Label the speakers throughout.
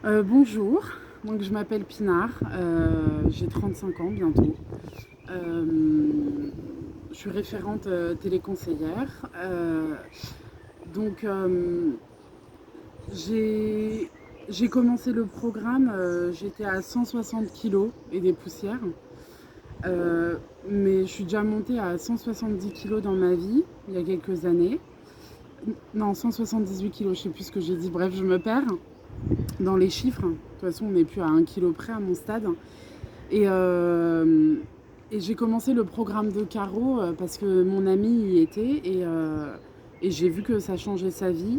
Speaker 1: Bonjour, donc je m'appelle Pinar, j'ai 35 ans bientôt. Euh, je suis référente téléconseillère. Donc j'ai j'ai commencé le programme, j'étais à 160 kilos et des poussières. Euh, mais je suis déjà montée à 170 kilos dans ma vie il y a quelques années. Non, 178 kilos, je sais plus ce que j'ai dit. Bref, je me perds dans les chiffres. De toute façon, on n'est plus à 1 kilo près à mon stade. Et, euh, et j'ai commencé le programme de Caro parce que mon ami y était et j'ai vu que ça changeait sa vie.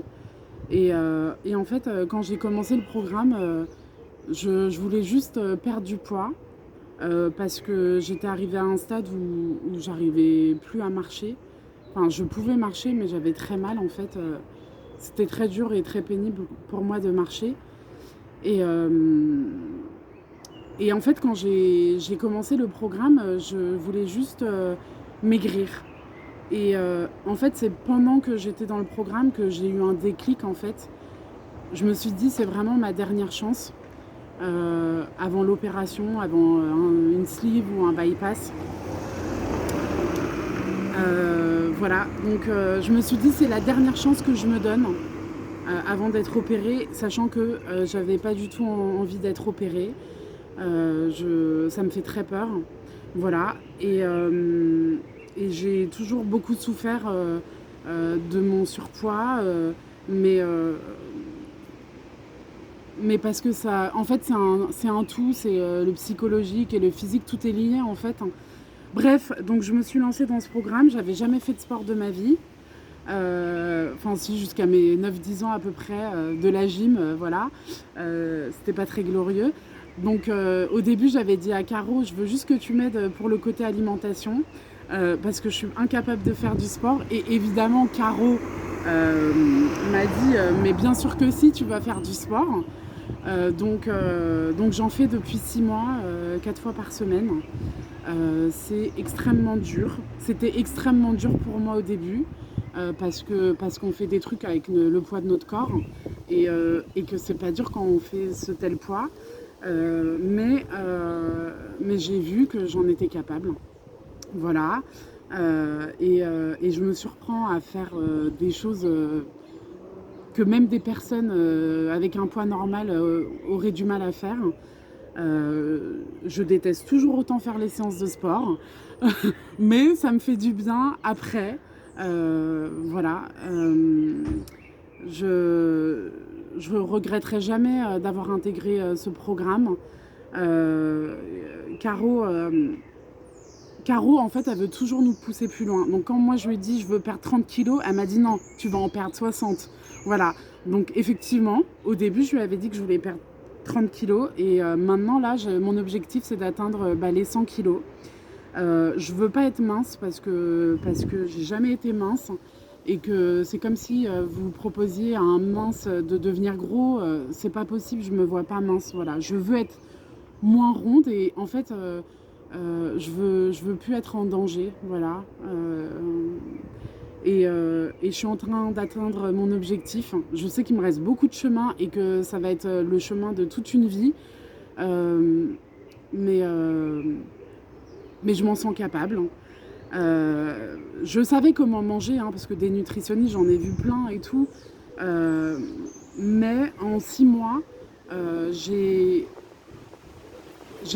Speaker 1: Et en fait, quand j'ai commencé le programme, je voulais juste perdre du poids parce que j'étais arrivée à un stade où j'arrivais plus à marcher. Enfin, je pouvais marcher, mais j'avais très mal en fait. C'était très dur et très pénible pour moi de marcher. Et, euh, Et en fait, quand j'ai commencé le programme, je voulais juste maigrir. En fait, c'est pendant que j'étais dans le programme que j'ai eu un déclic. En fait, je me suis dit, c'est vraiment ma dernière chance avant l'opération, avant une sleeve ou un bypass. Voilà, donc je me suis dit, c'est la dernière chance que je me donne avant d'être opérée, sachant que j'avais pas du tout envie d'être opérée. Ça me fait très peur. Voilà. Et j'ai toujours beaucoup souffert de mon surpoids, mais, euh, mais parce que ça, en fait, c'est un tout, c'est le psychologique et le physique, tout est lié en fait. Bref, donc je me suis lancée dans ce programme, j'avais jamais fait de sport de ma vie. Enfin, si, jusqu'à mes 9-10 ans à peu près, de la gym, voilà. C'était pas très glorieux. Donc, au début, j'avais dit à Caro, je veux juste que tu m'aides pour le côté alimentation, parce que je suis incapable de faire du sport. Et évidemment, Caro euh, m'a dit, mais bien sûr que si, tu vas faire du sport. Donc j'en fais depuis 6 mois, 4 fois par semaine. C'est extrêmement dur. C'était extrêmement dur pour moi au début parce qu'on fait des trucs avec le poids de notre corps et que c'est pas dur quand on fait ce tel poids. Mais j'ai vu que j'en étais capable. Voilà. Et je me surprends à faire des choses que même des personnes avec un poids normal auraient du mal à faire. Je déteste toujours autant faire les séances de sport, mais ça me fait du bien après. Voilà. Je je regretterai jamais d'avoir intégré ce programme. Euh, Caro, Caro, en fait, elle veut toujours nous pousser plus loin. Donc, quand moi je lui ai dit je veux perdre 30 kilos, elle m'a dit non, tu vas en perdre 60. Voilà. Donc, effectivement, au début, je lui avais dit que je voulais perdre 30 kilos. Et maintenant, là, mon objectif, c'est d'atteindre les 100 kilos. Je veux pas être mince parce que j'ai jamais été mince. Et que c'est comme si vous proposiez à un mince de devenir gros. C'est pas possible, je me vois pas mince. Voilà. Je veux être moins ronde et en fait je veux plus être en danger, voilà. Et je suis en train d'atteindre mon objectif. Je sais qu'il me reste beaucoup de chemin et que ça va être le chemin de toute une vie. Euh, mais, euh, mais je m'en sens capable. Je savais comment manger, hein, parce que des nutritionnistes, j'en ai vu plein et tout. Euh, mais en 6 mois, j'ai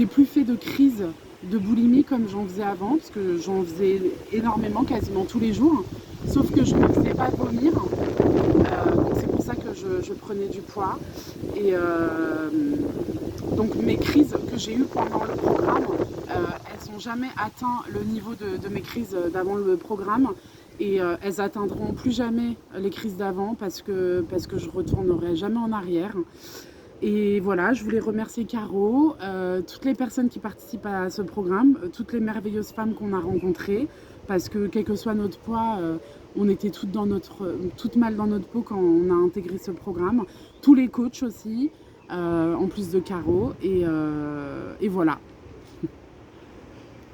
Speaker 1: plus fait de crise de boulimie comme j'en faisais avant, parce que j'en faisais énormément, quasiment tous les jours. Sauf que je ne me faisais pas vomir. Donc c'est pour ça que je prenais du poids. Et donc mes crises que j'ai eues pendant le programme, elles n'ont jamais atteint le niveau de mes crises d'avant le programme. Et elles atteindront plus jamais les crises d'avant parce que je retournerai jamais en arrière. Et voilà, je voulais remercier Caro, toutes les personnes qui participent à ce programme, toutes les merveilleuses femmes qu'on a rencontrées, parce que quel que soit notre poids, on était toutes mal dans notre peau quand on a intégré ce programme. Tous les coachs aussi, en plus de Caro. Et voilà.